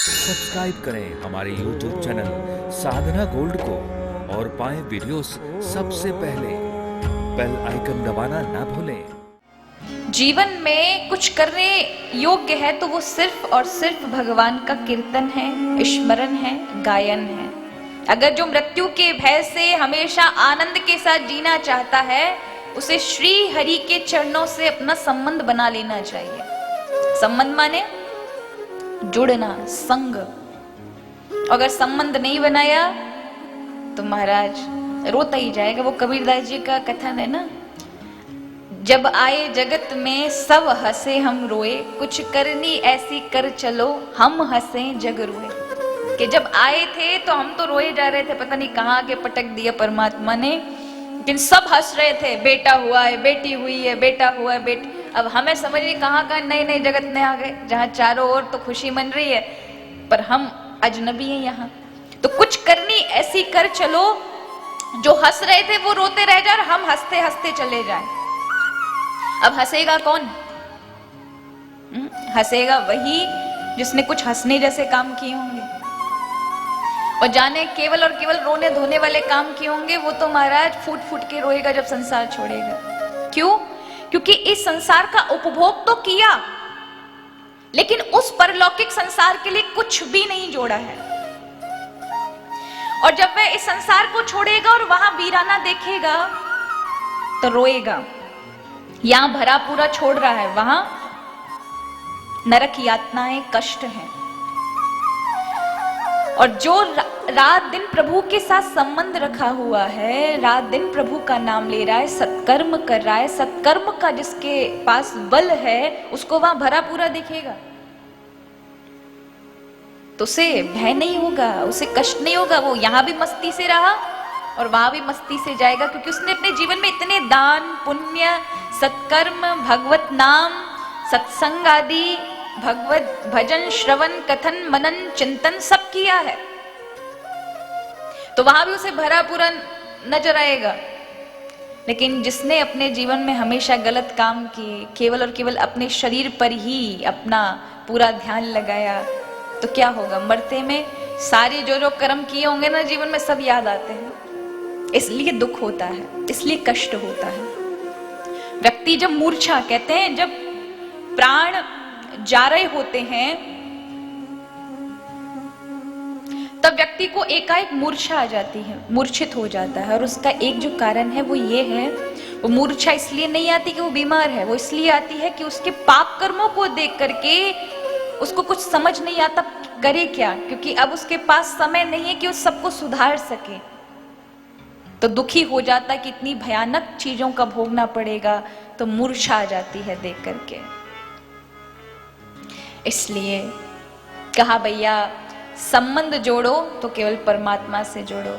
Subscribe करें हमारे YouTube channel साधना gold को और पाएं वीडियोस सबसे पहले। बेल आइकन दबाना ना भूलें। जीवन में कुछ करने योग्य है तो वो सिर्फ और सिर्फ भगवान का कीर्तन है, स्मरण है, गायन है। अगर जो मृत्यु के भय से हमेशा आनंद के साथ जीना चाहता है, उसे श्री हरि के चरणों से अपना संबंध बना लेना चाहिए। संबंध माने जुड़ना, संग। अगर संबंध नहीं बनाया तो महाराज रोता ही जाएगा। वो कबीरदास जी का कथन है ना, जब आए जगत में सब हंसे हम रोए, कुछ करनी ऐसी कर चलो हम हंसे जग रोए। कि जब आए थे तो हम तो रोए जा रहे थे, पता नहीं कहाँ आके पटक दिया परमात्मा ने, लेकिन सब हंस रहे थे, बेटा हुआ है, बेटी हुई है, बेटा हुआ है, बेटी। अब हमें समझ नहीं कहाँ कहाँ नए नए जगत में आ गए, जहाँ चारों ओर तो खुशी मन रही है पर हम अजनबी हैं यहाँ। तो कुछ करनी ऐसी कर चलो, जो हंस रहे थे वो रोते रह जाए और हम हंसते हंसते चले जाए। अब हंसेगा कौन? हंसेगा वही जिसने कुछ हंसने जैसे काम किए होंगे, और जाने केवल और केवल रोने धोने वाले काम किए होंगे, वो तो महाराज फूट फूट के रोएगा जब संसार छोड़ेगा। क्यों? क्योंकि इस संसार का उपभोग तो किया, लेकिन उस परलौकिक संसार के लिए कुछ भी नहीं जोड़ा है। और जब वह इस संसार को छोड़ेगा और वहां वीराना देखेगा तो रोएगा। यहां भरा पूरा छोड़ रहा है, वहां नरक यातनाएं, कष्ट हैं। और जो रात दिन प्रभु के साथ संबंध रखा हुआ है, रात दिन प्रभु का नाम ले रहा है, सत्कर्म कर रहा है, सत्कर्म का जिसके पास बल है, उसको वहां भरा पूरा दिखेगा तो उसे भय नहीं होगा, उसे कष्ट नहीं होगा। वो यहां भी मस्ती से रहा और वहां भी मस्ती से जाएगा, क्योंकि उसने अपने जीवन में इतने दान पुण्य, सत्कर्म, भगवत नाम, सत्संग आदि, भगवत भजन, श्रवण, कथन, मनन, चिंतन सब किया है, तो वहां भी उसे भरा पूरा नजर आएगा। लेकिन जिसने अपने जीवन में हमेशा गलत काम किए, केवल और केवल अपने शरीर पर ही अपना पूरा ध्यान लगाया, तो क्या होगा? मरते में सारे जो कर्म किए होंगे ना जीवन में, सब याद आते हैं। इसलिए दुख होता है, इसलिए कष्ट होता है। व्यक्ति जब मूर्छा, कहते हैं जब प्राण जा रहे होते हैं, तब व्यक्ति को एकाएक मूर्छा आ जाती है, मूर्छित हो जाता है। और उसका एक जो कारण है वो ये है, वो मूर्छा इसलिए नहीं आती कि वो बीमार है, वो इसलिए आती है कि उसके पाप कर्मों को देख करके उसको कुछ समझ नहीं आता करे क्या, क्योंकि अब उसके पास समय नहीं है कि उस सबको सुधार सके। तो दुखी हो जाता है कि इतनी भयानक चीजों का भोगना पड़ेगा, तो मूर्छा आ जाती है देख करके। इसलिए कहा भैया संबंध जोड़ो तो केवल परमात्मा से जोड़ो।